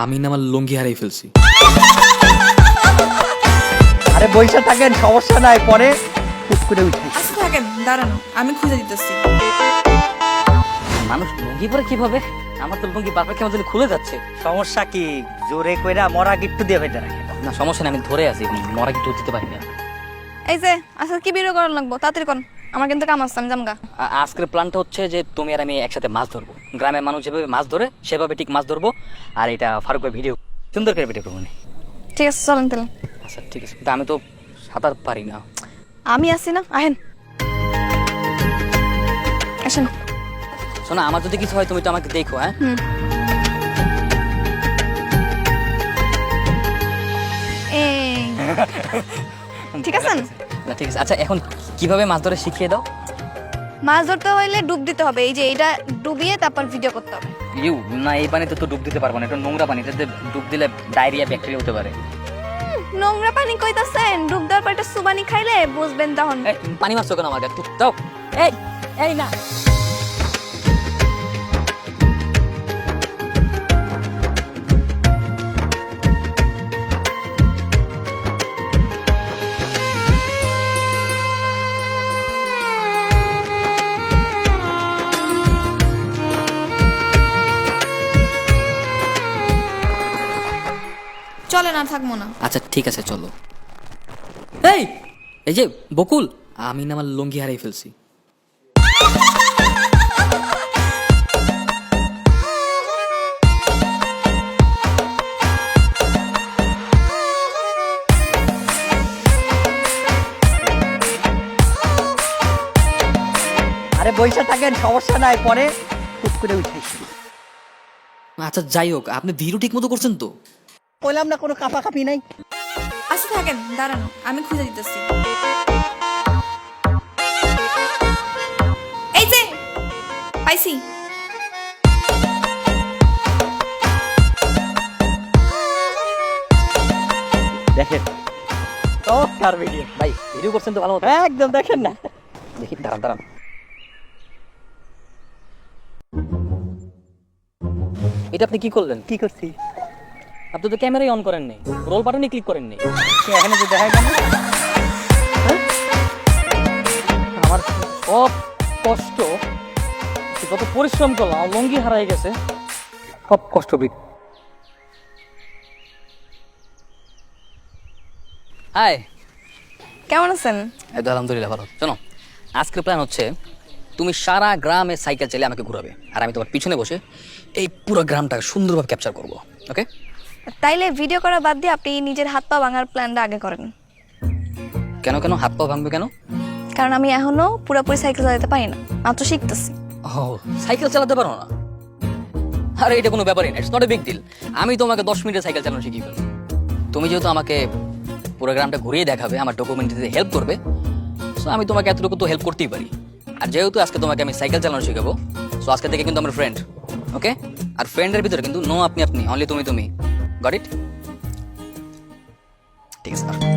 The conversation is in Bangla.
আমি না আমার লুঙ্গি হারিয়ে ফেলছি। আরে বইসা থাকেন, সমস্যা নাই, পরে টুক করে উঠে। আচ্ছা থাকেন, দাঁড়ানো, আমি খুঁজে দিতেছি। মানুষ লুঙ্গি পরে কিভাবে? আমার তো লুঙ্গি বারবার কেমন জানি খুলে যাচ্ছে। সমস্যা কি? জোরে কইরা মরা গিট্টু দিয়ে ফেটে রাখে। না সমস্যা নেই, আমি ধরে আছি, মরা কি দিতে পারি না। এই যে আজকে কি ভিডিও করা লাগবো, তাড়াতাড়ি কর, আমার কিন্তু কাম আছে, আমি জামগা। আজকের প্ল্যানটা হচ্ছে যে তুমি আর আমি একসাথে মাছ ধরবো। গ্রামের মানুষ যেভাবে মাছ ধরে সেভাবে ঠিক মাছ ধরবো, আর এটা ফারুকের ভিডিও সুন্দর করে ভিডিও করবো। ঠিক আছে চলেন তাহলে। আচ্ছা ঠিক আছে, কিন্তু আমি তো সাঁতার পারি না। আমি আছি না, আহেন আসেন। শোনা, আমার যদি কিছু হয় তুমি তো আমাকে দেখো। হ্যাঁ এই ঠিক আছে। না ঠিক আছে। আচ্ছা এখন কিভাবে মাছ ধরে শিখিয়ে দাও। মাছ ধরতে হইলে ডুব দিতে হবে, এই যে এটা ডুবিয়ে তারপর ভিডিও করতে হবে। ইউ না, এই পানিতে তো ডুব দিতে পারবো না, এটা নোংরা পানি, এটাতে ডুব দিলে ডায়রিয়া ব্যাকটেরিয়া হতে পারে। নোংরা পানি কইতাছেন, ডুব দেওয়ার পর একটা সুবানি খাইলে বুঝবেন তখন। এই, পানি মারছো কেন আমাকে? দাও। এই এই না, চলে না, থাকবো না। আচ্ছা ঠিক আছে চলো। এই এই যে বকুল, আমি না আমার লুঙ্গি হারিয়ে ফেলছি। আরে বইসা থাকেন, সমস্যা নাই, পরে টুক করে উঠে। আচ্ছা যাই হোক, আপনি ভিডিও ঠিক মতো করছেন তো? বললাম না কোনো কাপাকাপি নাই। আচ্ছা থাকেন, দাঁড়ানো, আমি খুঁজে দিতেছি। এই যে পাইছি। দেখেন তো কার ভিডিও। ভাই ভিডিও করছেন তো ভালো মতো? একদম দেখেন না। দেখি, দাঁড়ান দাঁড়ান। এটা আপনি কি করলেন? কি করছি? আপনি তো ক্যামেরাই অন করেন নাই, রোল বাটনই ক্লিক করেন নাই। এখানে যে দেখায় কেন? আমার সব কষ্ট, যত পরিশ্রম করলাম, আমার লুঙ্গি হারাই গেছে, সব কষ্ট বৃথা। হাই, কেমন আছেন? এই তো আলহামদুলিল্লাহ ভালো। শোনো, আজকের প্ল্যান হচ্ছে তুমি সারা গ্রামে সাইকেল চালিয়ে আমাকে ঘুরাবে, আর আমি তোমার পিছনে বসে এই পুরো গ্রামটাকে সুন্দরভাবে ক্যাপচার করবো। ওকে? তাইলে ভিডিও করা বাদ দিয়ে আপনি নিজের হাত পা ভাঙার প্ল্যানটা আগে করেন। কেন কেন হাত পা ভাঙবে কেন? কারণ আমি এখনো পুরোপুরি সাইকেল চালাতে পারি না, মাত্র শিখতেছি। ও, সাইকেল চালাতে পারো না? আরে এটা কোনো ব্যাপারই না, it's not a big deal. আমি তোমাকে 10 মিনিটে সাইকেল চালানো শিখিয়ে ফেলবো। তুমি যেহেতু আমাকে পুরো গ্রামটা ঘুরিয়ে দেখাবে, আমার ডকুমেন্ট দিতে হেল্প করবে, সো আমি তোমাকে এতটুকু তো হেল্প করতেই পারি। আর যেহেতু আজকে তোমাকে আমি সাইকেল চালানো শিখাবো, সো আজকে থেকে কিন্তু আমার ফ্রেন্ড। ওকে? আর ফ্রেন্ডের ভিতরে কিন্তু নো আপনি আপনি, অনলি তুমি তুমি। Got it? ঠিক আছে।